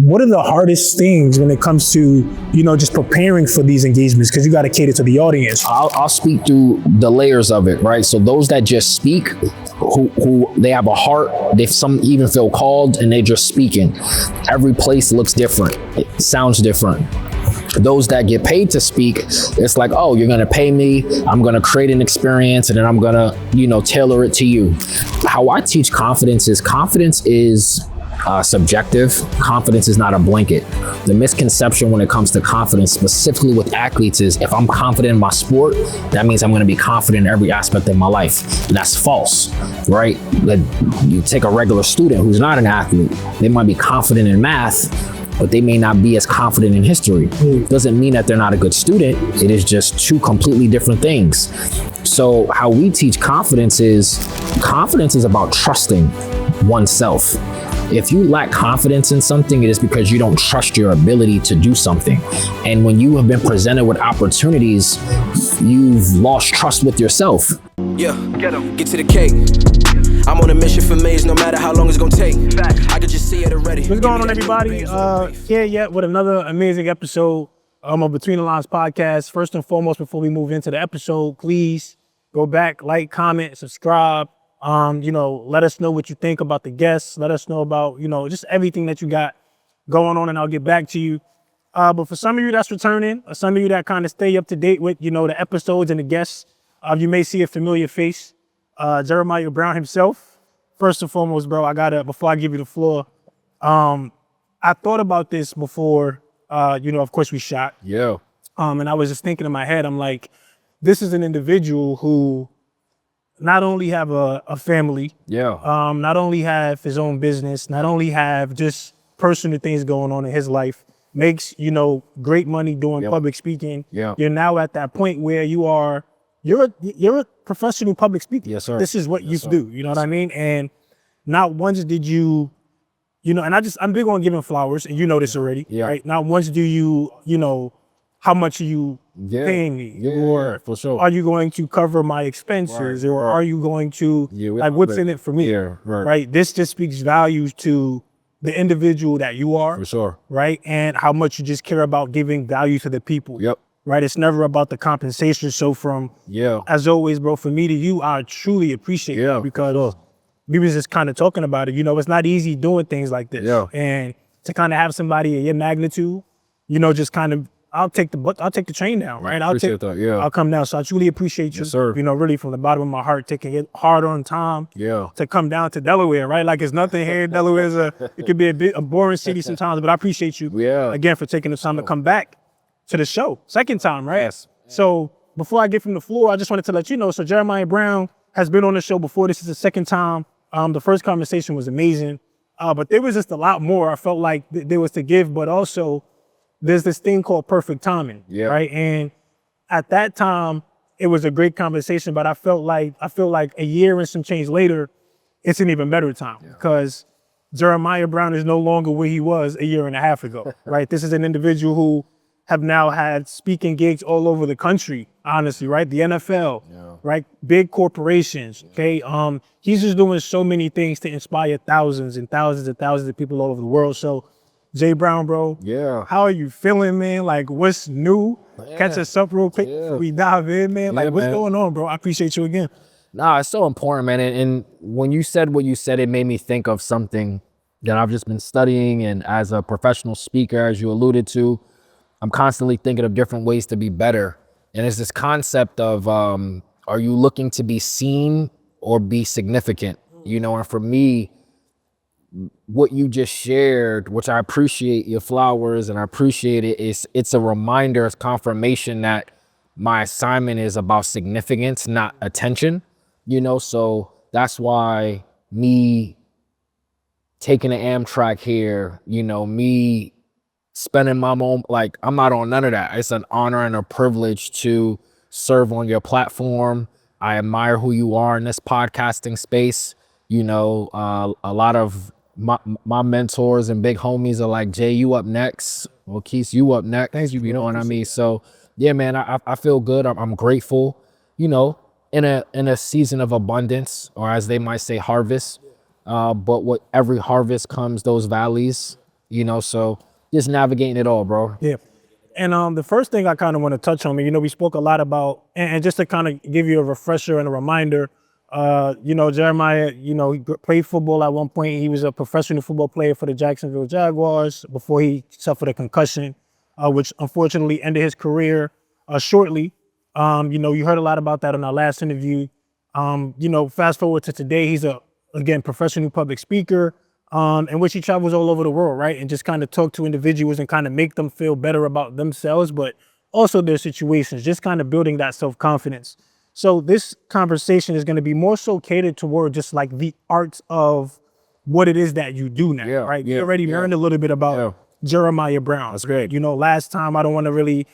what are the hardest things when it comes to, just preparing for these engagements? Because you got to cater to the audience. I'll speak through the layers of it, right? So those that just speak, who they have a heart, some even feel called and they just speaking. Every place looks different. It sounds different. Those that get paid to speak, it's like, oh, you're gonna pay me, I'm gonna create an experience, and then I'm gonna, tailor it to you. How I teach confidence is subjective. Confidence is not a blanket. The misconception when it comes to confidence, specifically with athletes, is if I'm confident in my sport, that means I'm gonna be confident in every aspect of my life. And that's false, right? You take a regular student who's not an athlete, they might be confident in math, but they may not be as confident in history. Doesn't mean that they're not a good student. It is just two completely different things. So how we teach confidence is about trusting oneself. If you lack confidence in something, it is because you don't trust your ability to do something. And when you have been presented with opportunities, you've lost trust with yourself. Yeah, get to the cake. I'm on a mission for maze, no matter how long it's gonna take. I could just see it already. What's going on, everybody? Here with another amazing episode of Between the Lines podcast. First and foremost, before we move into the episode, please go back, like, comment, subscribe. Let us know what you think about the guests. Let us know about, just everything that you got going on, and I'll get back to you. But for some of you that's returning, or some of you that kind of stay up to date with, the episodes and the guests, you may see a familiar face. Jeremiah Brown himself. First and foremost, bro, before I give you the floor, I thought about this before, of course we shot. Yeah. And I was just thinking in my head, I'm like, this is an individual who not only have a family, not only have his own business, not only have just personal things going on in his life, makes, great money doing public speaking. Yeah. You're now at that point where you're a professional public speaker. Yes, sir. This is what you do. You know what I mean? And not once did you, and I'm big on giving flowers, and you know this already, right? Not once do you, how much are you paying me? Or for sure. Are you going to cover my expenses? Or are you going to, what's in it for me? Yeah, right. This just speaks values to the individual that you are. For sure. Right? And how much you just care about giving value to the people. Yep. Right? It's never about the compensation. So as always, bro, from me to you, I truly appreciate it, because we was just kind of talking about it. It's not easy doing things like this. Yeah. And to kind of have somebody of your magnitude, just kind of, I'll take the train down, right? I'll come down. So I truly appreciate you. Yes, sir. Really from the bottom of my heart, taking it hard on time. To come down to Delaware, right? Like it's nothing here. Delaware it could be a boring city sometimes, but I appreciate you again for taking the time to come back to the show. Second time, right? Yes. So before I get from the floor, I just wanted to let you know, so Jeremiah Brown has been on the show before. This is the second time. The first conversation was amazing, but there was just a lot more I felt like there was to give, but also there's this thing called perfect timing, right? And at that time, it was a great conversation, but I feel like a year and some change later, it's an even better time, because Jeremiah Brown is no longer where he was a year and a half ago, right? This is an individual who have now had speaking gigs all over the country, honestly, right? The NFL, right? Big corporations, okay? He's just doing so many things to inspire thousands and thousands and thousands of people all over the world. So Jay Brown, bro. Yeah. How are you feeling, man? Like, what's new? Catch us up real quick before we dive in, man. Like, what's going on, bro? I appreciate you again. Nah, it's so important, man. And when you said what you said, it made me think of something that I've just been studying. And as a professional speaker, as you alluded to, I'm constantly thinking of different ways to be better. And it's this concept of, are you looking to be seen or be significant? And for me, what you just shared, which I appreciate your flowers and I appreciate it, it's a reminder, it's confirmation that my assignment is about significance, not attention, so that's why me taking an Amtrak here, me spending my own, like, I'm not on none of that. It's an honor and a privilege to serve on your platform. I admire who you are in this podcasting space. A lot of my mentors and big homies are like, Jay, you up next. Well, Keith, you up next. Thanks, you know what I mean? So yeah, man, I feel good. I'm grateful, in a season of abundance, or as they might say, harvest. But with every harvest comes those valleys. you know, so just navigating it all, bro. Yeah. And the first thing I kind of want to touch on, we spoke a lot about, and just to kind of give you a refresher and a reminder, Jeremiah, he played football at one point. He was a professional football player for the Jacksonville Jaguars before he suffered a concussion, which unfortunately ended his career shortly. You heard a lot about that in our last interview. Fast forward to today, he's again, professional public speaker, in which he travels all over the world, right? And just kind of talk to individuals and kind of make them feel better about themselves, but also their situations, just kind of building that self-confidence. So this conversation is going to be more so catered toward just like the arts of what it is that you do now, right? You already learned a little bit about Jeremiah Brown. That's great. Last time, I don't want to really,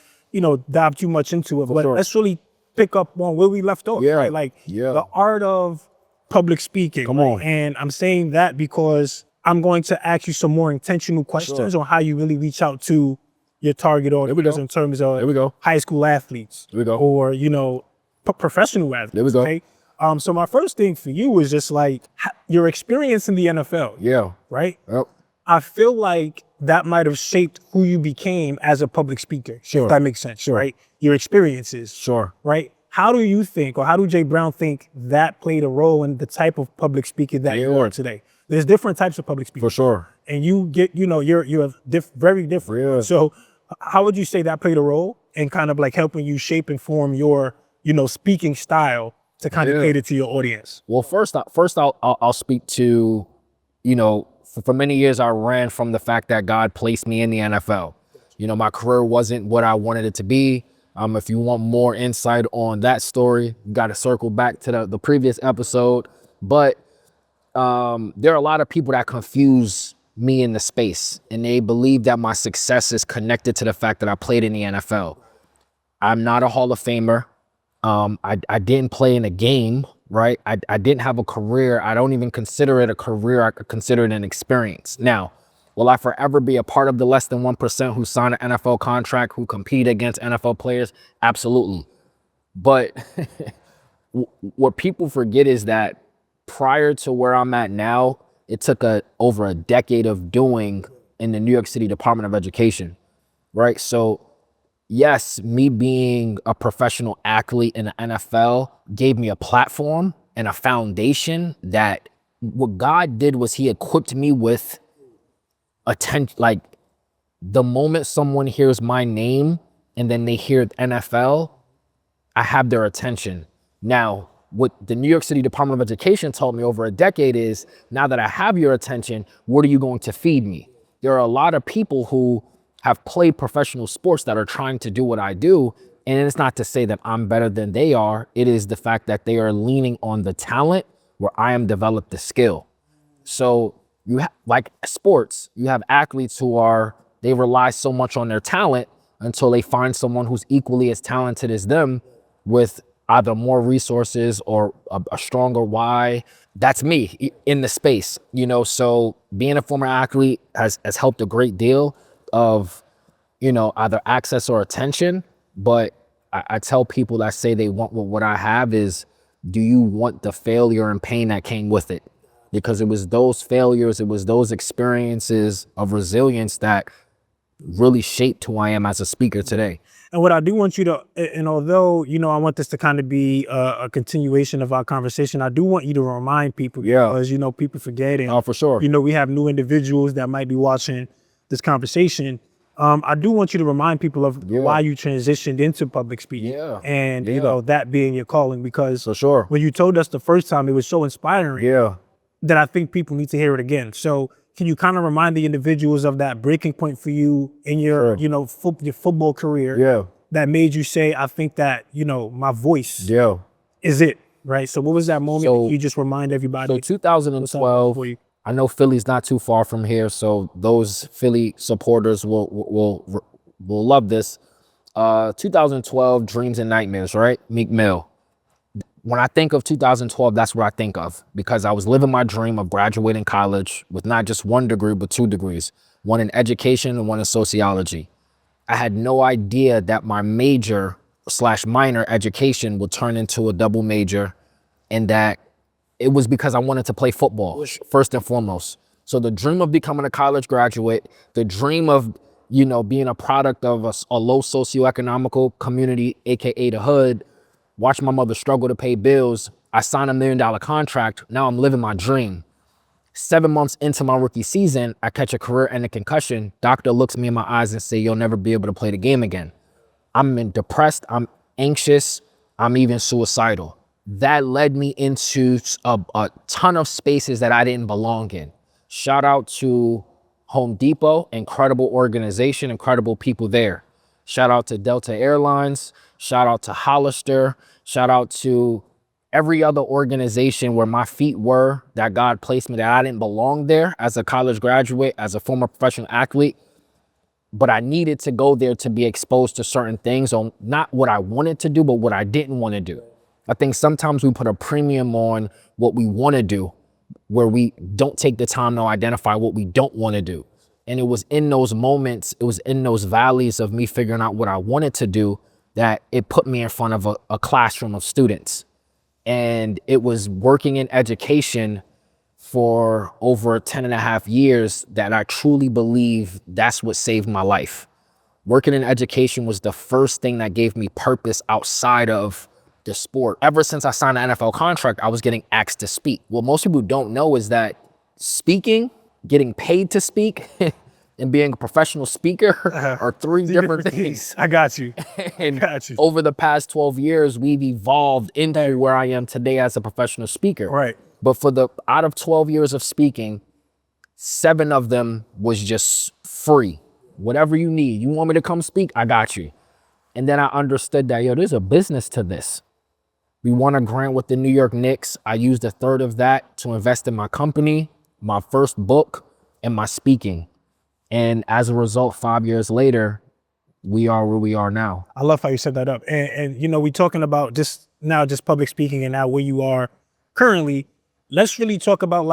dive too much into it, but let's really pick up on where we left off, right? Like the art of public speaking. Come on. And I'm saying that because I'm going to ask you some more intentional questions on how you really reach out to your target audience in terms of high school athletes or, professional athletes. There we go. Okay? So my first thing for you is just like your experience in the NFL. Yeah. Right? Yep. I feel like that might have shaped who you became as a public speaker. Sure. If that makes sense. Sure. Right? Your experiences. Sure. Right? How do you think, or how do Jay Brown think that played a role in the type of public speaker that you are today? There's different types of public speakers. For sure. And you get, you're very different. Yeah. So how would you say that played a role in kind of like helping you shape and form your, speaking style to kind of cater to your audience? Well, first I'll speak to, for many years I ran from the fact that God placed me in the NFL. My career wasn't what I wanted it to be. If you want more insight on that story, you got to circle back to the previous episode. But there are a lot of people that confuse me in the space, and they believe that my success is connected to the fact that I played in the NFL. I'm not a Hall of Famer. I didn't play in a game, right? I didn't have a career. I don't even consider it a career. I consider it an experience. Now, will I forever be a part of the less than 1% who sign an NFL contract, who compete against NFL players? Absolutely. But what people forget is that prior to where I'm at now, it took over a decade of doing in the New York City Department of Education, right? So yes, me being a professional athlete in the NFL gave me a platform and a foundation that what God did was he equipped me with attention. Like the moment someone hears my name and then they hear NFL, I have their attention. Now, what the New York City Department of Education taught me over a decade is, now that I have your attention, what are you going to feed me? There are a lot of people who have played professional sports that are trying to do what I do. And it's not to say that I'm better than they are. It is the fact that they are leaning on the talent where I am developed the skill. So you have, like sports, you have athletes who they rely so much on their talent until they find someone who's equally as talented as them with either more resources or a stronger why. That's me in the space, so being a former athlete has helped a great deal of, either access or attention. But I tell people that say they want what I have is, do you want the failure and pain that came with it? Because it was those failures, it was those experiences of resilience that really shaped who I am as a speaker today. And what I do want you to, and although, I want this to kind of be a continuation of our conversation, I do want you to remind people, because, people forget. And, for sure. We have new individuals that might be watching this conversation. I do want you to remind people of why you transitioned into public speaking. And, that being your calling, because for sure, when you told us the first time, it was so inspiring that I think people need to hear it again. So can you kind of remind the individuals of that breaking point for you in your, your football career that made you say, I think that, my voice is it, right? So what was that moment that you just remind everybody? So 2012, I know Philly's not too far from here, so those Philly supporters will love this. 2012, Dreams and Nightmares, right? Meek Mill. When I think of 2012, that's what I think of, because I was living my dream of graduating college with not just one degree, but 2 degrees, one in education and one in sociology. I had no idea that my major/minor education would turn into a double major, and that it was because I wanted to play football, first and foremost. So the dream of becoming a college graduate, the dream of, being a product of a low socioeconomical community, AKA the hood, watch my mother struggle to pay bills. I signed $1 million contract. Now I'm living my dream. 7 months into my rookie season, I catch a career-ending concussion. Doctor looks me in my eyes and say, you'll never be able to play the game again. I'm depressed, I'm anxious, I'm even suicidal. That led me into a ton of spaces that I didn't belong in. Shout out to Home Depot, incredible organization, incredible people there. Shout out to Delta Airlines, shout out to Hollister, shout out to every other organization where my feet were, that God placed me, that I didn't belong there as a college graduate, as a former professional athlete. But I needed to go there to be exposed to certain things on not what I wanted to do, but what I didn't want to do. I think sometimes we put a premium on what we want to do, where we don't take the time to identify what we don't want to do. And it was in those moments, it was in those valleys of me figuring out what I wanted to do that it put me in front of a classroom of students. And it was working in education for over 10 and a half years that I truly believe that's what saved my life. Working in education was the first thing that gave me purpose outside of the sport. Ever since I signed an NFL contract, I was getting asked to speak. What most people don't know is that speaking, getting paid to speak, and being a professional speaker are three different things. I got you. And over the past 12 years, we've evolved into where I am today as a professional speaker. Right. But out of 12 years of speaking, 7 of them was just free. Whatever you need. You want me to come speak? I got you. And then I understood that, there's a business to this. We won a grant with the New York Knicks. I used 1/3 of that to invest in my company, my first book, and my speaking. And as a result, 5 years later, we are where we are now. I love how you set that up. And we talking about just public speaking and now where you are currently. Let's really talk about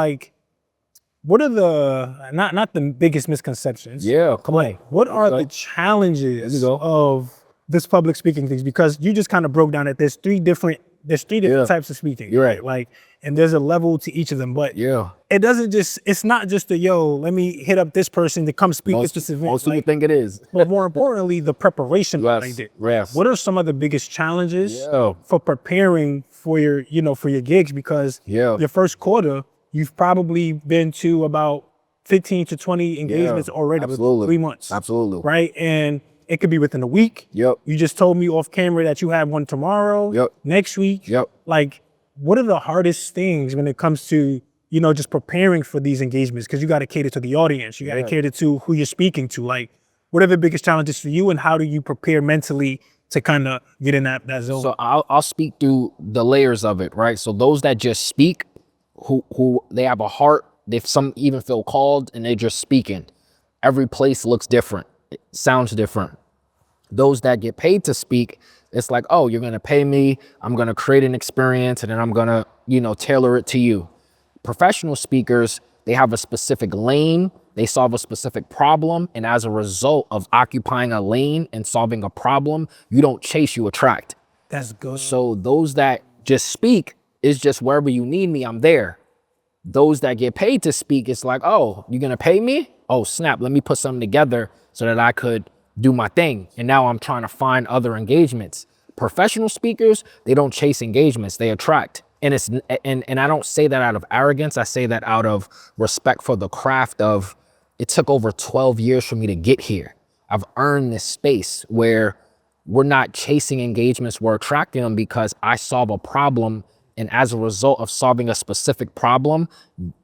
what are the, not the biggest misconceptions. Yeah, come on. What are the challenges of this public speaking things? Because you just kind of broke down that there's three different types of speaking. You're right. And there's a level to each of them, but it's not just let me hit up this person to come speak at this event. Most people think it is. But more importantly, the preparation behind it. Yes. What are some of the biggest challenges for preparing for your gigs? Because your first quarter, you've probably been to about 15 to 20 engagements already with 3 months. Absolutely. Right? And it could be within a week. Yep. You just told me off camera that you have one tomorrow. Yep. Next week. Yep. What are the hardest things when it comes to, just preparing for these engagements? Because you got to cater to the audience. You got to cater to who you're speaking to. What are the biggest challenges for you, and how do you prepare mentally to kind of get in that zone? So I'll speak through the layers of it, right? So those that just speak, who they have a heart, some even feel called and they're just speaking. Every place looks different. It sounds different. Those that get paid to speak, it's like, oh, you're going to pay me. I'm going to create an experience and then I'm going to, tailor it to you. Professional speakers, they have a specific lane. They solve a specific problem. And as a result of occupying a lane and solving a problem, you don't chase, you attract. That's good. So those that just speak is just wherever you need me, I'm there. Those that get paid to speak, it's like, oh, you're going to pay me? Oh, snap. Let me put something together so that I could do my thing. And now I'm trying to find other engagements. Professional speakers, they don't chase engagements, they attract. And I don't say that out of arrogance. I say that out of respect for the craft of, it took over 12 years for me to get here. I've earned this space where we're not chasing engagements, we're attracting them because I solve a problem. And as a result of solving a specific problem,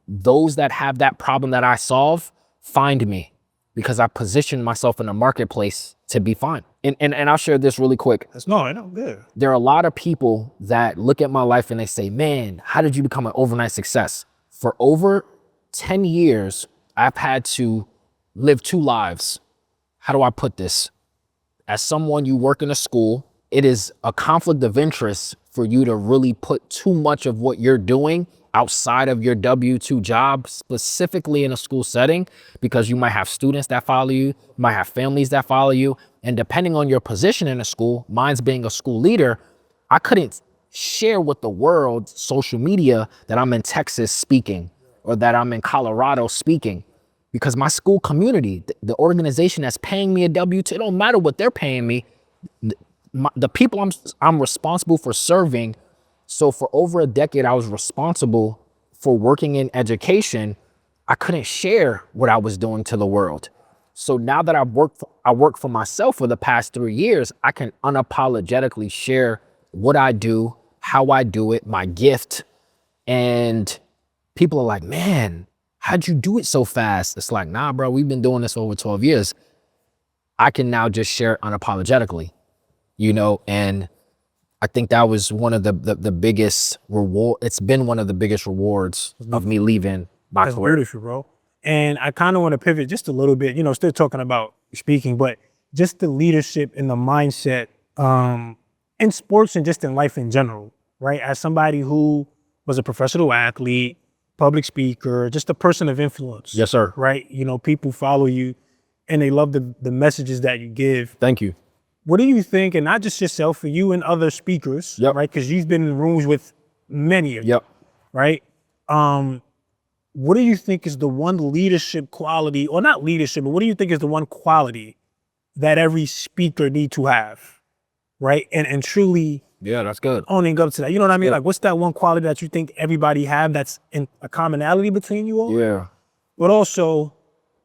those that have that problem that I solve find me because I position myself in the marketplace to be fine. And I'll share this really quick. I know, good. There are a lot of people that look at my life and they say, man, how did you become an overnight success? For over 10 years, I've had to live 2 lives. How do I put this? As someone, you work in a school, it is a conflict of interest for you to really put too much of what you're doing outside of your W-2 job, specifically in a school setting, because you might have students that follow you, you might have families that follow you. And depending on your position in a school, mine's being a school leader, I couldn't share with the world social media that I'm in Texas speaking, or that I'm in Colorado speaking, because my school community, the organization that's paying me a W-2, it don't matter what they're paying me. The people I'm responsible for serving. So for over a decade, I was responsible for working in education. I couldn't share what I was doing to the world. So now that I work for myself for the past 3 years, I can unapologetically share what I do, how I do it, my gift. And people are like, man, how'd you do it so fast? It's like, nah, bro, we've been doing this for over 12 years. I can now just share it unapologetically, you know, and I think that was one of the biggest reward. It's been one of the biggest rewards of me leaving my That's career. beautiful, bro. And I kind of want to pivot just a little bit, you know, still talking about speaking, but just the leadership and the mindset in sports and just in life in general, right? As somebody who was a professional athlete, public speaker, just a person of influence. Yes, sir. Right? You know, people follow you and they love the messages that you give. Thank you. What do you think, and not just yourself, for you and other speakers, Yep. right? Because you've been in rooms with many of them, Yep. right? What do you think is the one leadership quality, or not leadership, but what do you think is the one quality that every speaker need to have, right? And truly Yeah, that's good. owning up to that. You know what I mean? Yeah. Like, what's that one quality that you think everybody have that's in a commonality between you all? Yeah. But also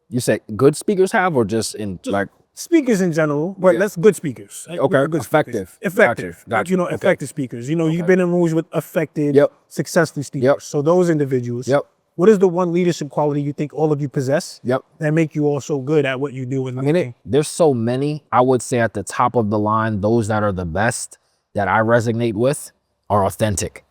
You say good speakers have, or just in like, speakers in general, but Yeah. let's good speakers. Like, Okay, good effective. speakers. Effective. Gotcha. You know, Okay. effective speakers. You know, you've been in rooms with effective, Yep. successful speakers. Yep. So those individuals. Yep. What is the one leadership quality you think all of you possess Yep. that make you all so good at what you do? I mean, there's so many. I would say at the top of the line, those that are the best that I resonate with are authentic,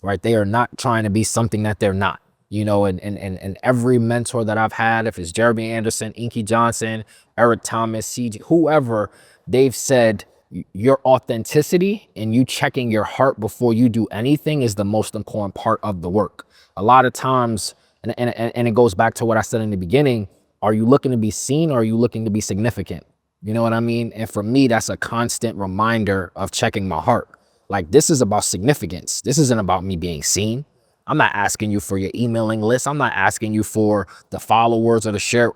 right? They are not trying to be something that they're not, you know, and every mentor that I've had, if it's Jeremy Anderson, Inky Johnson, Eric Thomas, CG, whoever, they've said your authenticity and you checking your heart before you do anything is the most important part of the work. A lot of times, and it goes back to what I said in the beginning, are you looking to be seen or are you looking to be significant? You know what I mean? And for me, that's a constant reminder of checking my heart. Like, this is about significance. This isn't about me being seen. I'm not asking you for your emailing list. I'm not asking you for the followers or the share.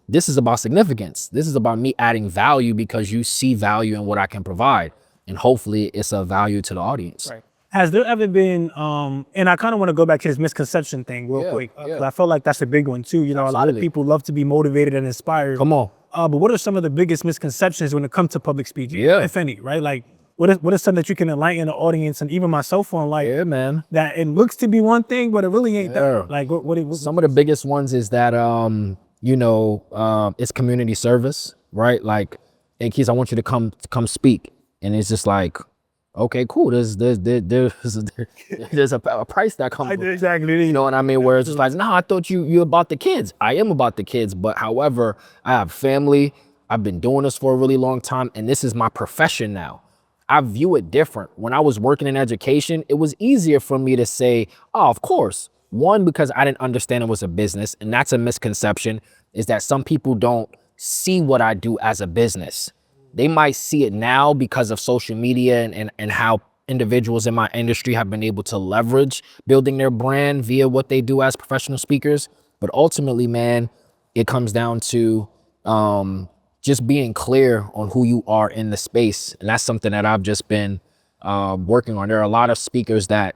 This is about significance. This is about me adding value because you see value in what I can provide. And hopefully it's a value to the audience. Right. Has there ever been, and I kind of want to go back to this misconception thing real quick, 'cause I feel like that's a big one too. You know, a lot of Absolutely. people love to be motivated and inspired. Come on. But what are some of the biggest misconceptions when it comes to public speaking, Yeah. if any, right? Like, what is something that you can enlighten the audience and even myself on, like, Yeah, man. that it looks to be one thing, but it really ain't Yeah. that. Like, what Some of the biggest ones is that, it's community service, right? Like, hey, Keys, I want you to come speak. And it's just like, okay, cool. There's a price that comes with it. exactly. You know what I mean? Where it's just like, no, I thought you about the kids. I am about the kids. But however, I have family. I've been doing this for a really long time. And this is my profession now. I view it different. When I was working in education, it was easier for me to say, oh, of course. One, because I didn't understand it was a business. And that's a misconception, is that some people don't see what I do as a business. They might see it now because of social media and how individuals in my industry have been able to leverage building their brand via what they do as professional speakers. But ultimately, man, it comes down to just being clear on who you are in the space. And that's something that I've just been working on. There are a lot of speakers that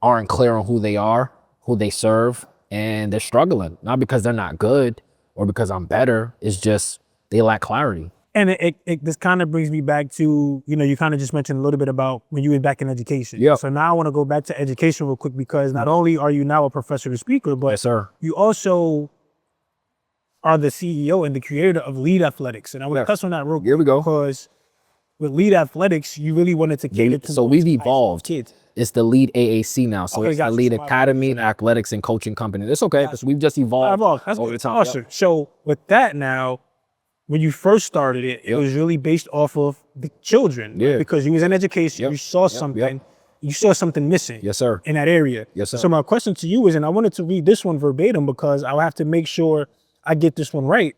aren't clear on who they are, who they serve, and they're struggling. Not because they're not good or because I'm better. It's just they lack clarity. And this kind of brings me back to, you know, you kind of just mentioned a little bit about when you were back in education. Yeah. So now I want to go back to education real quick, because not only are you now a professor and speaker, but Yes, sir. you also are the CEO and the creator of Lead Athletics. And I want to touch on that real quick. Here we go. Because with Lead Athletics, you really wanted to cater to So those we've high school evolved. kids. It's the Lead AAC now. So Okay, it's gotcha. the Lead So my Academy and Athletics and Coaching Company. That's okay, because we've just evolved That's over good. time. Awesome. So with that now, when you first started it, it was really based off of the children. Yeah. Because you was in education, Yep. you saw Yep. something, you saw something missing. Yes, sir. In that area. Yes, sir. So my question to you is, and I wanted to read this one verbatim because I'll have to make sure I get this one right.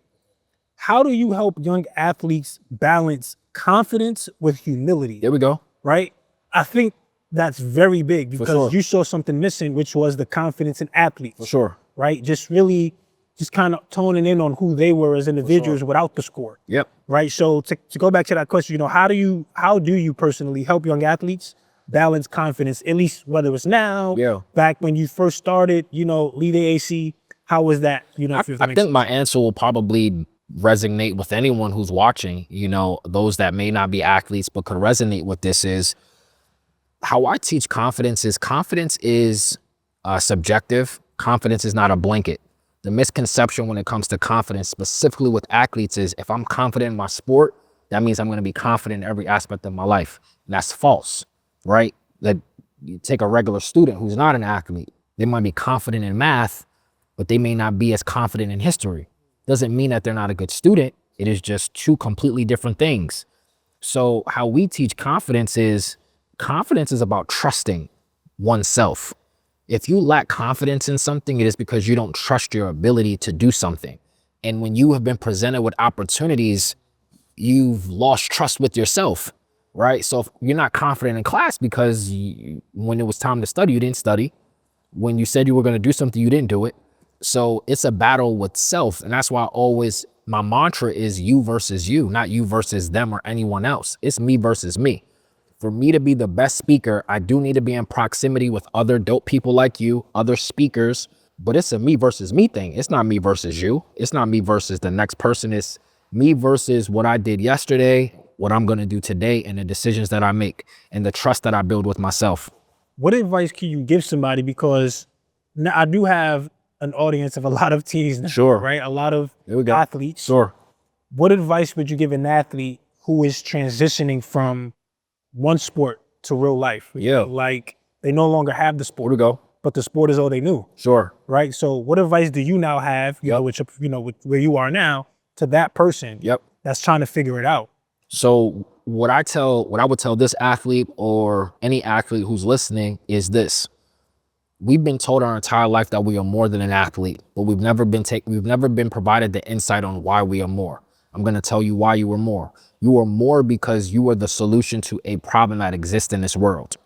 How do you help young athletes balance confidence with humility? There we go. Right? I think that's very big because sure. you saw something missing, which was the confidence in athletes. For sure. Right? Just really just kind of toning in on who they were as individuals without the sport. Yep. Right. So to go back to that question, you know, how do you personally help young athletes balance confidence, at least whether it's now, back when you first started, you know, lead AAC, how was that? You know, I think my answer will probably resonate with anyone who's watching, you know, those that may not be athletes but could resonate with this is how I teach confidence is subjective. Confidence is not a blanket. The misconception when it comes to confidence, specifically with athletes, is if I'm confident in my sport, that means I'm going to be confident in every aspect of my life. And that's false, right? That you take a regular student who's not an athlete, they might be confident in math, but they may not be as confident in history. Doesn't mean that they're not a good student. It is just two completely different things. So how we teach confidence is about trusting oneself. If you lack confidence in something, it is because you don't trust your ability to do something. And when you have been presented with opportunities, you've lost trust with yourself, right? So if you're not confident in class because when it was time to study, you didn't study. When you said you were going to do something, you didn't do it. So it's a battle with self. And that's why my mantra is you versus you, not you versus them or anyone else. It's me versus me. For me to be the best speaker, I do need to be in proximity with other dope people like you, other speakers, but it's a me versus me thing. It's not me versus you. It's not me versus the next person. It's me versus what I did yesterday, what I'm going to do today, and the decisions that I make and the trust that I build with myself. What advice can you give somebody? Because now I do have an audience of a lot of teens now, Sure. right? A lot of athletes. Sure. What advice would you give an athlete who is transitioning from one sport to real life? Yeah. Like they no longer have the sport. Where to go? But the sport is all they knew. Sure. Right. So what advice do you now have, you know, which, you know, with where you are now to that person that's trying to figure it out? So what I would tell this athlete or any athlete who's listening is this. We've been told our entire life that we are more than an athlete, but we've never been provided the insight on why we are more. I'm going to tell you why you are more. You are more because you are the solution to a problem that exists in this world.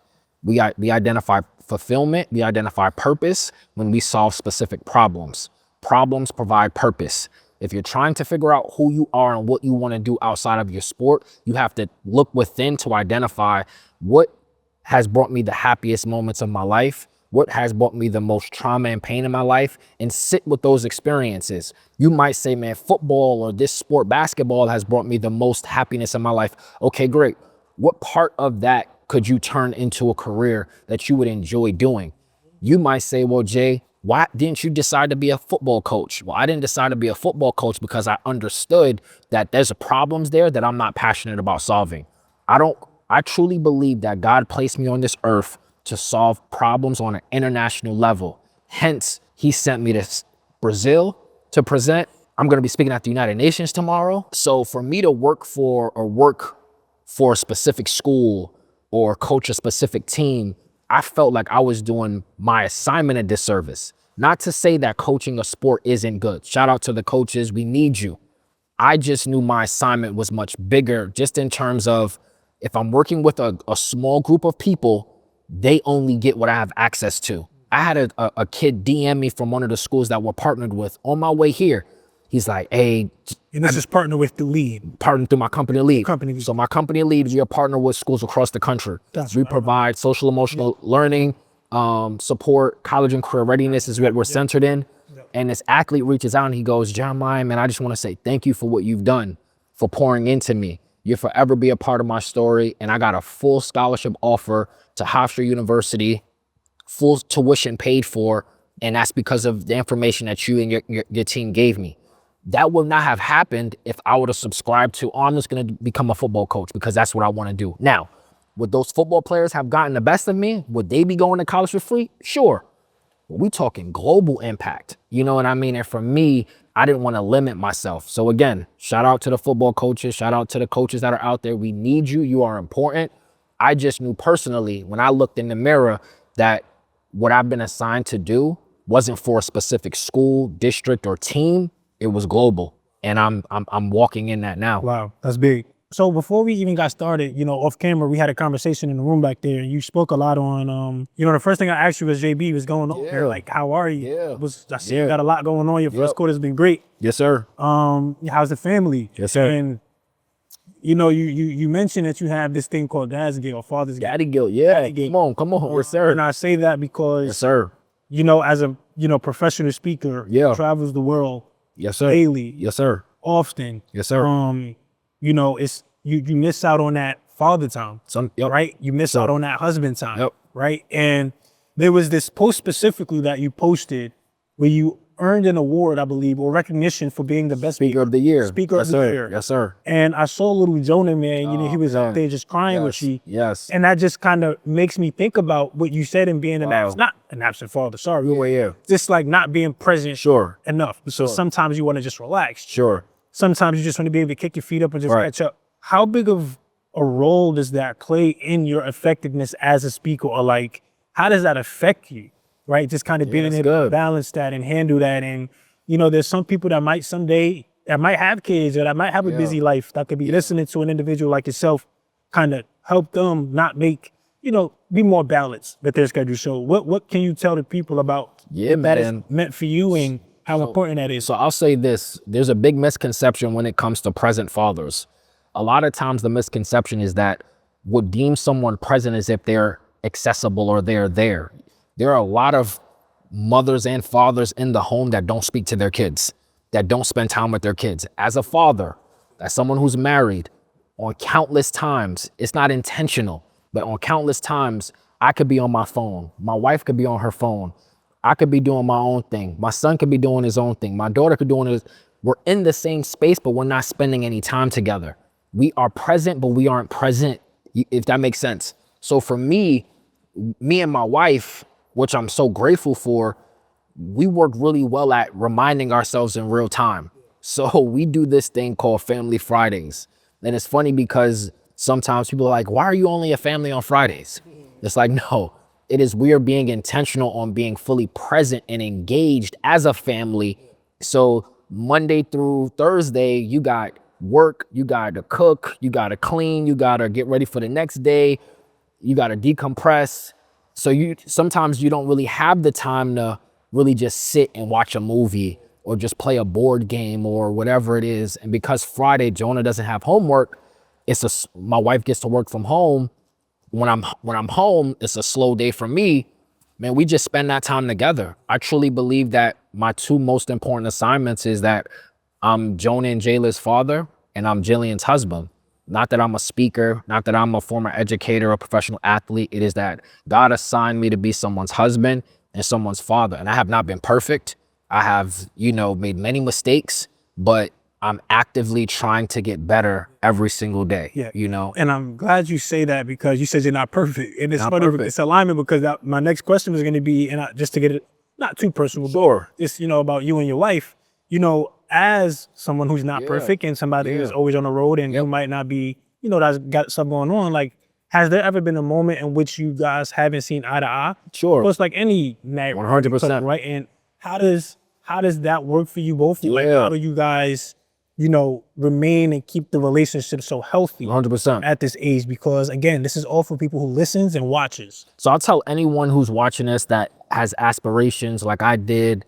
We identify fulfillment, we identify purpose when we solve specific problems. Problems provide purpose. If you're trying to figure out who you are and what you want to do outside of your sport, you have to look within to identify what has brought me the happiest moments of my life, what has brought me the most trauma and pain in my life, and sit with those experiences. You might say, man, football or this sport, basketball, has brought me the most happiness in my life. Okay, great. What part of that could you turn into a career that you would enjoy doing? You might say, well, Jay, why didn't you decide to be a football coach? Well, I didn't decide to be a football coach because I understood that there's problems there that I'm not passionate about solving. I truly believe that God placed me on this earth to solve problems on an international level. Hence, he sent me to Brazil to present. I'm going to be speaking at the United Nations tomorrow. So for me to work for a specific school or coach a specific team, I felt like I was doing my assignment a disservice. Not to say that coaching a sport isn't good. Shout out to the coaches. We need you. I just knew my assignment was much bigger, just in terms of if I'm working with a small group of people, they only get what I have access to. I had a kid DM me from one of the schools that we're partnered with on my way here. He's like, hey. And this is partner with the lead. Partnered through my company lead. So my company lead, we are partnered with schools across the country. We provide social emotional learning, support, college and career readiness is what we're centered in. And this athlete reaches out and he goes, Jeremiah, man, I just want to say thank you for what you've done, for pouring into me. You'll forever be a part of my story. And I got a full scholarship offer to Hofstra University, full tuition paid for. And that's because of the information that you and your team gave me. That would not have happened if I would have subscribed to, oh, I'm just going to become a football coach because that's what I want to do. Now, would those football players have gotten the best of me? Would they be going to college for free? Sure. But we talking global impact. You know what I mean? And for me, I didn't want to limit myself. So again, shout out to the football coaches. Shout out to the coaches that are out there. We need you. You are important. I just knew personally when I looked in the mirror that what I've been assigned to do wasn't for a specific school, district, or team. It was global. And I'm walking in that now. Wow, that's big. So before we even got started, off camera, we had a conversation in the room back there, and you spoke a lot on, the first thing I asked you was, JB, was going on there, like, how are you? Yeah. I see you got a lot going on. Your first Yep. quarter's been great. Yes, sir. How's the family? Yes, sir. And you mentioned that you have this thing called dad's guilt or father's guilt. Daddy guilt. Yeah. Daddy guilt. Come on. Yes, sir. And I say that because, Yes, sir. as a professional speaker, Yeah. travels the world Yes, sir. daily, Yes, sir. often. Yes, sir. It's you miss out on that father time, Yep. right? You miss out on that husband time, Yep. right? And there was this post specifically that you posted where you earned an award, I believe, or recognition for being the best Speaker of the year. Speaker Yes, of the sir. year. Yes, sir. And I saw little Jonah, man. He was man. out there just crying with Yes. you. Yes. And that just kind of makes me think about what you said in being not an absent father. Sorry, Yeah. just like not being present Sure. enough. So sometimes you want to just relax. Sure. Sometimes you just want to be able to kick your feet up and just Right. catch up. How big of a role does that play in your effectiveness as a speaker, or like, how does that affect you, right? Just kind of being that's able to good. balance that and handle that. And, there's some people that might someday, that might have kids or that might have a busy life that could be listening to an individual like yourself, kind of help them not make, be more balanced with their schedule. So what can you tell the people about what that is man. meant for you and how important that is? So I'll say this, there's a big misconception when it comes to present fathers. A lot of times the misconception is that what deems someone present is if they're accessible or they're there. There are a lot of mothers and fathers in the home that don't speak to their kids, that don't spend time with their kids. As a father, as someone who's married, on countless times, it's not intentional, but on countless times, I could be on my phone. My wife could be on her phone. I could be doing my own thing. My son could be doing his own thing. My daughter could be doing his. We're in the same space, but we're not spending any time together. We are present, but we aren't present, if that makes sense. So for me and my wife, which I'm so grateful for, we work really well at reminding ourselves in real time. So we do this thing called Family Fridays. And it's funny because sometimes people are like, why are you only a family on Fridays? It's like, no, we are being intentional on being fully present and engaged as a family. So Monday through Thursday, you got work, you got to cook, you got to clean, you got to get ready for the next day, you got to decompress. So sometimes you don't really have the time to really just sit and watch a movie or just play a board game or whatever it is. And because Friday, Jonah doesn't have homework, my wife gets to work from home. When I'm home, it's a slow day for me. Man, we just spend that time together. I truly believe that my two most important assignments is that I'm Jonah and Jayla's father and I'm Jillian's husband. Not that I'm a speaker, not that I'm a former educator or professional athlete. It is that God assigned me to be someone's husband and someone's father. And I have not been perfect. I have, made many mistakes, but I'm actively trying to get better every single day. And I'm glad you say that because you said you're not perfect. And it's Not funny, perfect. it's alignment because my next question is going to be, just to get it not too personal, Sure. but just, about you and your wife, as someone who's not perfect and somebody who's always on the road and who might not be, that's got something going on, like, has there ever been a moment in which you guys haven't seen eye to eye? Sure. Well, it's like any married 100%. right? And how does that work for you both? Like, how do you guys, remain and keep the relationship so healthy 100%. at this age? Because again, this is all for people who listens and watches. So I'll tell anyone who's watching this that has aspirations like I did,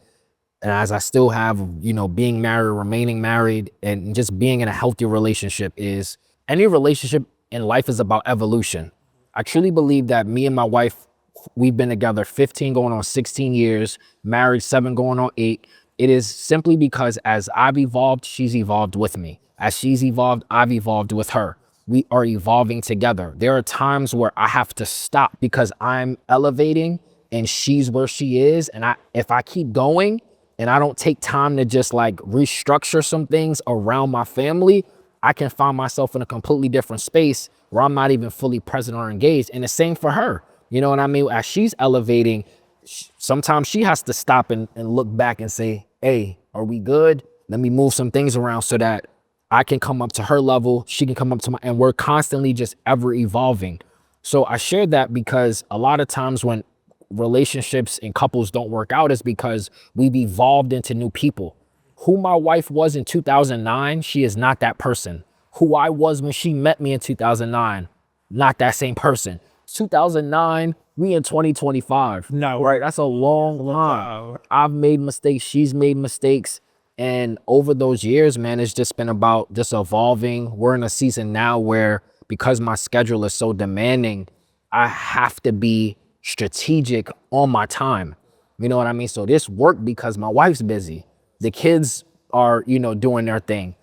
and as I still have, being married, remaining married, and just being in a healthy relationship is any relationship in life is about evolution. I truly believe that me and my wife, we've been together 15 going on 16 years, married 7 going on 8. It is simply because as I've evolved, she's evolved with me. As she's evolved, I've evolved with her. We are evolving together. There are times where I have to stop because I'm elevating and she's where she is. And if I keep going and I don't take time to just like restructure some things around my family, I can find myself in a completely different space where I'm not even fully present or engaged. And the same for her. You know what I mean? As she's elevating, sometimes she has to stop and look back and say, hey, are we good? Let me move some things around so that I can come up to her level. She can come up to and we're constantly just ever evolving. So I shared that because a lot of times when relationships and couples don't work out is because we've evolved into new people. Who my wife was in 2009, she is not that person. who I was when she met me in 2009, not that same person. 2009, we in 2025. No. Right? That's a long time. I've made mistakes. She's made mistakes. And over those years, man, it's just been about just evolving. We're in a season now where, because my schedule is so demanding, I have to be strategic on my time. You know what I mean? So this worked because my wife's busy. The kids are, you know, doing their thing.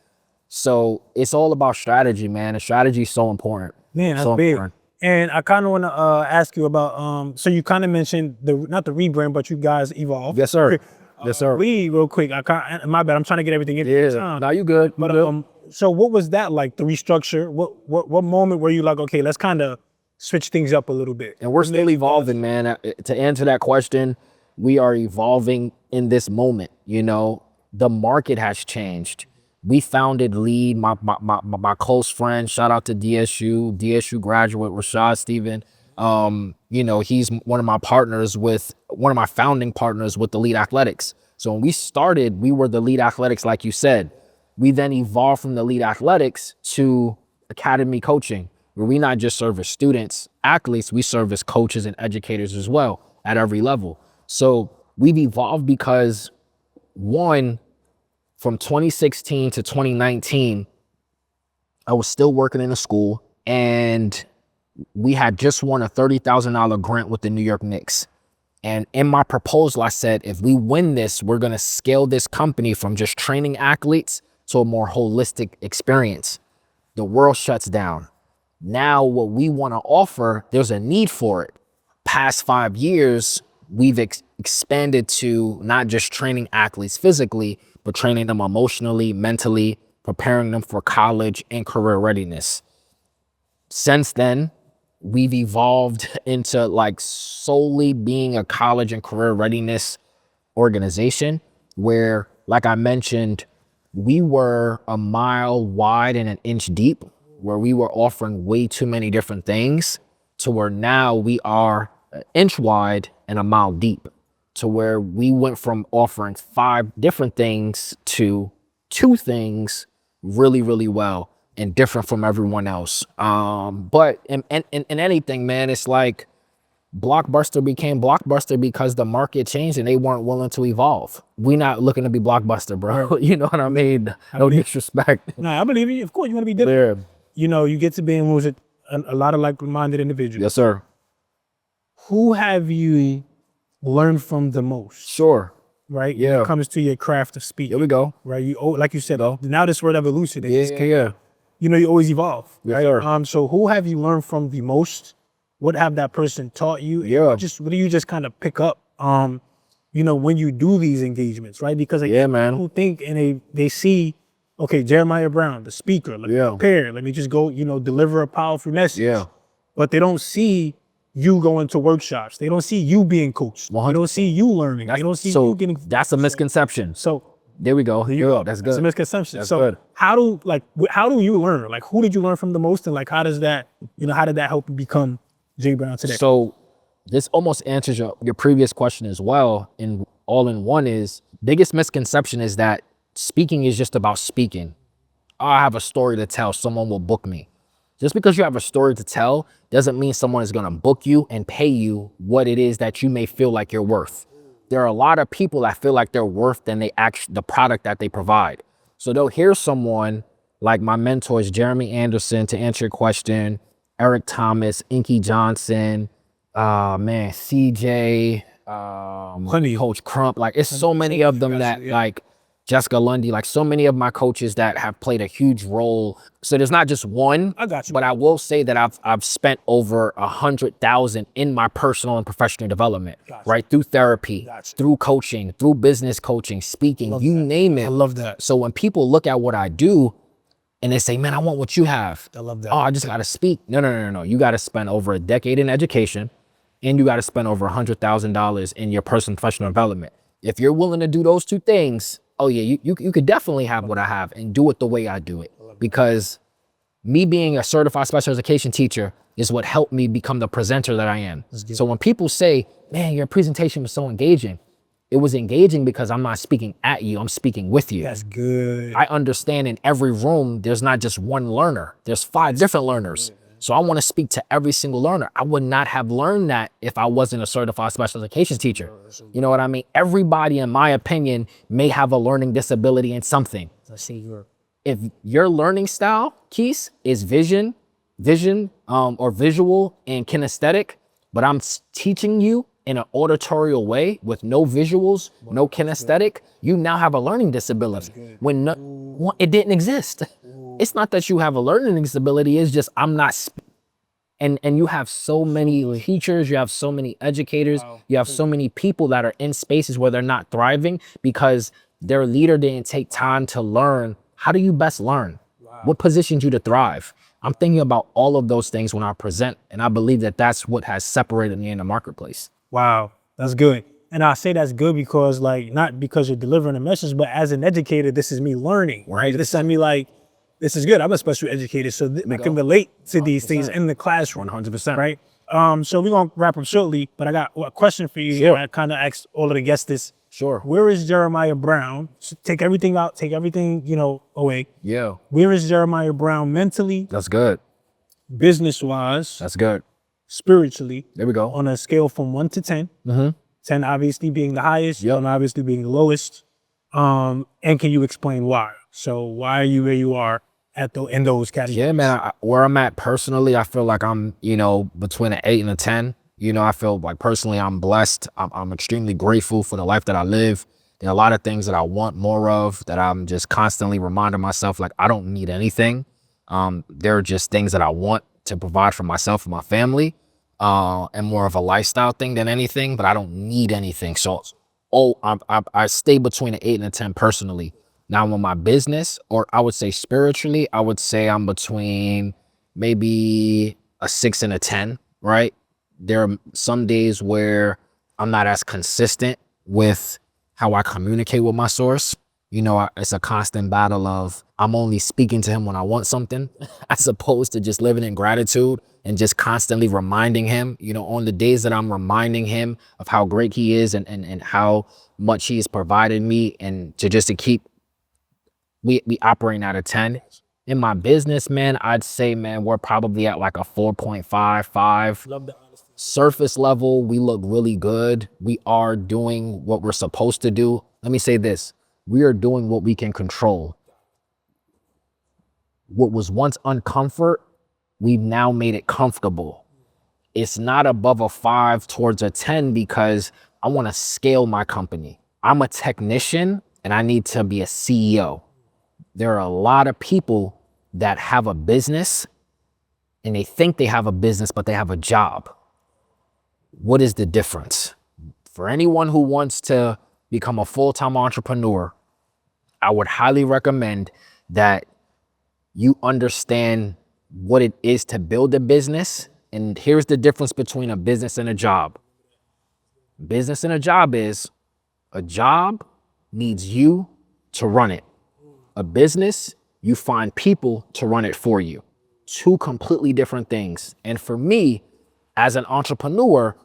So it's all about strategy, man. And strategy is so important. Man, that's so big. important. And I kind of want to ask you about, so you kind of mentioned not the rebrand, but you guys evolved. Yes, sir. Yes, sir. Real quick. My bad. I'm trying to get everything in. Yeah. Now you good. But so what was that like? The restructure. What moment were you like, okay, let's kind of switch things up a little bit? And we're still evolving, man. To answer that question, we are evolving in this moment. You know, the market has changed. We founded Lead, my close friend, shout out to DSU graduate, Rashad Steven. You know, he's one of my founding partners with the Lead Athletics. So when we started, we were the Lead Athletics, like you said. We then evolved from the Lead Athletics to academy coaching, where we not just service students, athletes, we service coaches and educators as well at every level. So we've evolved because, one, from 2016 to 2019, I was still working in a school, and we had just won a $30,000 grant with the New York Knicks. And in my proposal, I said, if we win this, we're going to scale this company from just training athletes to a more holistic experience. The world shuts down. Now, what we want to offer, there's a need for it. Past 5 years, we've expanded to not just training athletes physically, but training them emotionally, mentally, preparing them for college and career readiness. Since then, we've evolved into like solely being a college and career readiness organization where, like I mentioned, we were a mile wide and an inch deep, where we were offering way too many different things, to where now we are an inch wide and a mile deep, to where we went from offering 5 different things to 2 things really, really well and different from everyone else. But in anything, man, it's like Blockbuster became Blockbuster because the market changed and they weren't willing to evolve. We not looking to be Blockbuster, bro. You know what I mean? No disrespect. Nah, I believe you. Of course, you want to be different. Yeah. You know, you get to be in with a lot of like-minded individuals. Yes, sir. Who have you learned from the most? Sure. Right? Yeah. When it comes to your craft of speaking. Here we go. Right? You, like you said, now this word evolution. Yeah. You know, you always evolve. Yes, right? sir. So who have you learned from the most? What have that person taught you? Yeah. What do you just kind of pick up, you know, when you do these engagements, right? Because man. people think and they see, okay, Jeremiah Brown, the speaker, let me prepare, let me just go, you know, deliver a powerful message. Yeah. But they don't see you going to workshops. They don't see you being coached. They don't see you learning. They don't see you getting. That's a misconception. So there we go. That's good. It's a misconception. That's so good. how do you learn? Like, who did you learn from the most? And like, how did that help you become Jay Brown today? So this almost answers your previous question as well. And all in one is, biggest misconception is that speaking is just about speaking. Oh, I have a story to tell, someone will book me. Just because you have a story to tell doesn't mean someone is going to book you and pay you what it is that you may feel like you're worth. There are a lot of people that feel like they're worth than the product that they provide. So they'll hear someone like my mentors, Jeremy Anderson, to answer your question, Eric Thomas, Inky Johnson, CJ, Coach Crump. Like, it's so many of them that like Jessica Lundy, like so many of my coaches that have played a huge role. So there's not just one. I got you. But I will say that I've spent over 100,000 in my personal and professional development, right? Through therapy, through coaching, through business coaching, speaking, you name it. I love that. So when people look at what I do and they say, man, I want what you have. I love that. Oh, I just got to speak. No. You got to spend over a decade in education, and you got to spend over $100,000 in your personal and professional development. If you're willing to do those 2 things, oh yeah, you could definitely have what I have and do it the way I do it. Because me being a certified special education teacher is what helped me become the presenter that I am. So when people say, man, your presentation was so engaging, it was engaging because I'm not speaking at you, I'm speaking with you. That's good. I understand in every room, there's not just one learner, there's 5 different learners. So I want to speak to every single learner. I would not have learned that if I wasn't a certified special education teacher. You know what I mean? Everybody, in my opinion, may have a learning disability in something. If your learning style, Keith, is vision, or visual and kinesthetic, but I'm teaching you in an auditorial way with no visuals, no kinesthetic, you now have a learning disability when it didn't exist. It's not that you have a learning disability, it's just I'm not, and you have so many teachers, you have so many educators, you have so many people that are in spaces where they're not thriving because their leader didn't take time to learn. How do you best learn? What positions you to thrive? I'm thinking about all of those things when I present, and I believe that that's what has separated me in the marketplace. Wow, that's good. And I say that's good because, like, not because you're delivering a message, but as an educator, this is me learning, right? This is me like, this is good. I'm a special educator, so I can relate to these things in the classroom. 100%. Right? So we're going to wrap up shortly, but I got a question for you. Sure. I kind of asked all of the guests this. Sure. Where is Jeremiah Brown? So take everything out, take everything, away. Yeah. Where is Jeremiah Brown mentally, That's good. business-wise, That's good. spiritually, There we go. on a scale from 1 to 10? 10 obviously being the highest, Yep. 1 obviously being the lowest. And can you explain why? So why are you where you are in those categories? Yeah, man. Where I'm at personally, I feel like I'm, between an 8 and a 10. I feel like personally I'm blessed. I'm extremely grateful for the life that I live. There are a lot of things that I want more of that I'm just constantly reminding myself, like, I don't need anything. There are just things that I want to provide for myself and my family, and more of a lifestyle thing than anything, but I don't need anything. So, I stay between an 8 and a 10 personally. Now with my business, or I would say spiritually, I would say I'm between maybe a 6 and a 10, right? There are some days where I'm not as consistent with how I communicate with my source. It's a constant battle of I'm only speaking to him when I want something, as opposed to just living in gratitude and just constantly reminding him, on the days that I'm reminding him of how great he is and how much he has provided me, and to keep we operating at a 10. In my business, man, I'd say, man, we're probably at like a 4.55. Love the honesty. Surface level, we look really good. We are doing what we're supposed to do. Let me say this. We are doing what we can control. What was once uncomfort, we've now made it comfortable. It's not above a 5 towards a 10 because I want to scale my company. I'm a technician and I need to be a CEO. There are a lot of people that have a business and they think they have a business, but they have a job. What is the difference? For anyone who wants to become a full-time entrepreneur, I would highly recommend that you understand what it is to build a business. And here's the difference between a business and a job. Business and a job is, a job needs you to run it. A business, you find people to run it for you. 2 completely different things. And for me, as an entrepreneur,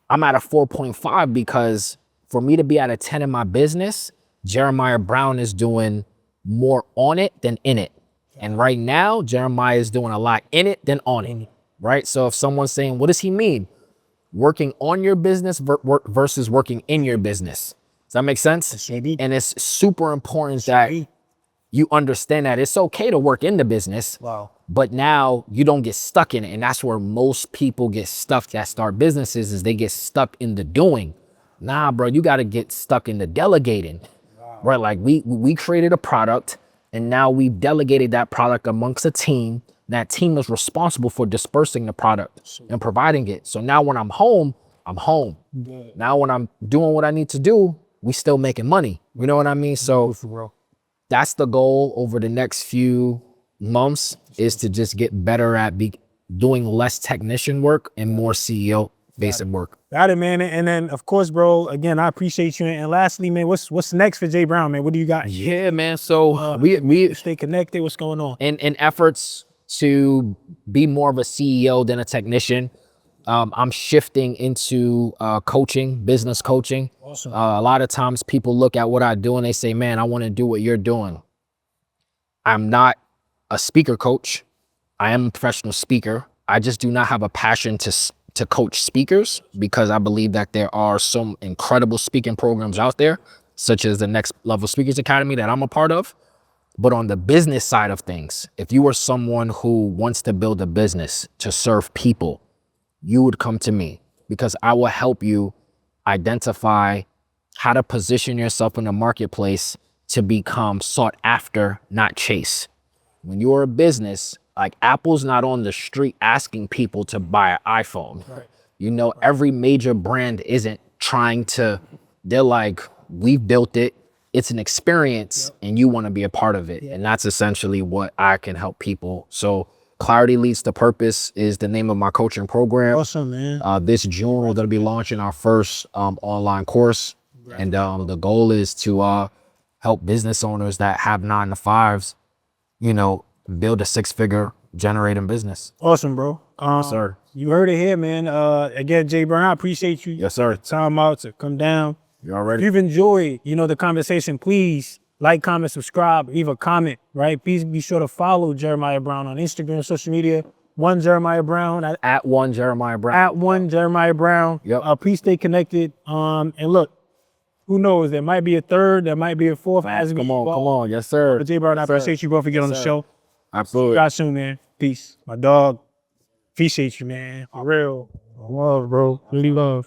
I'm at a 4.5 because for me to be at a 10 in my business, Jeremiah Brown is doing more on it than in it. And right now, Jeremiah is doing a lot in it than on it, right? So if someone's saying, what does he mean? Working on your business versus working in your business. Does that make sense? And it's super important that you understand that it's okay to work in the business, but now you don't get stuck in it. And that's where most people get stuck that start businesses, is they get stuck in the doing. Nah, bro, you got to get stuck in the delegating, right? Like we created a product and now we've delegated that product amongst a team. That team is responsible for dispersing the product and providing it. So now when I'm home, I'm home. Now when I'm doing what I need to do, we still making money. You know what I mean? So that's the goal over the next few months, is to just get better at doing less technician work and more CEO basic work. Got it, man. And then, of course, bro, again, I appreciate you. And lastly, man, what's next for Jay Brown, man? What do you got? Yeah, man. So we stay connected. What's going on? In efforts to be more of a CEO than a technician, I'm shifting into coaching, business coaching. Awesome. A lot of times people look at what I do and they say, man, I want to do what you're doing. I'm not a speaker coach. I am a professional speaker. I just do not have a passion to coach speakers, because I believe that there are some incredible speaking programs out there, such as the Next Level Speakers Academy that I'm a part of. But on the business side of things, if you are someone who wants to build a business to serve people, you would come to me, because I will help you identify how to position yourself in the marketplace to become sought after, not chase. When you're a business, like Apple's not on the street asking people to buy an iPhone. Right. You know, every major brand isn't trying to, they're like, we've built it. It's an experience and you want to be a part of it. And that's essentially what I can help people. So Clarity Leads to Purpose is the name of my coaching program. Awesome, man. This June, we're going to be launching our first online course. And the goal is to help business owners that have 9-to-5s, you know, build a 6-figure generating business. Awesome, bro. Sir. You heard it here, man. Again, Jay Brown, I appreciate you. Yes, sir. Time out to come down. You If already? you've enjoyed, the conversation, please like, comment, subscribe, leave a comment, right? Please be sure to follow Jeremiah Brown on Instagram, social media. One Jeremiah Brown At one Jeremiah Brown. at one Jeremiah Brown. Yep. Please stay connected. And look, who knows? There might be a third, there might be a fourth. Come on. Yes, sir. But Jay Brown, I appreciate you both for getting on the sir. show. Absolutely. Guys soon, man. Peace. My dog. Appreciate you, man. For real. Love, bro. Really love.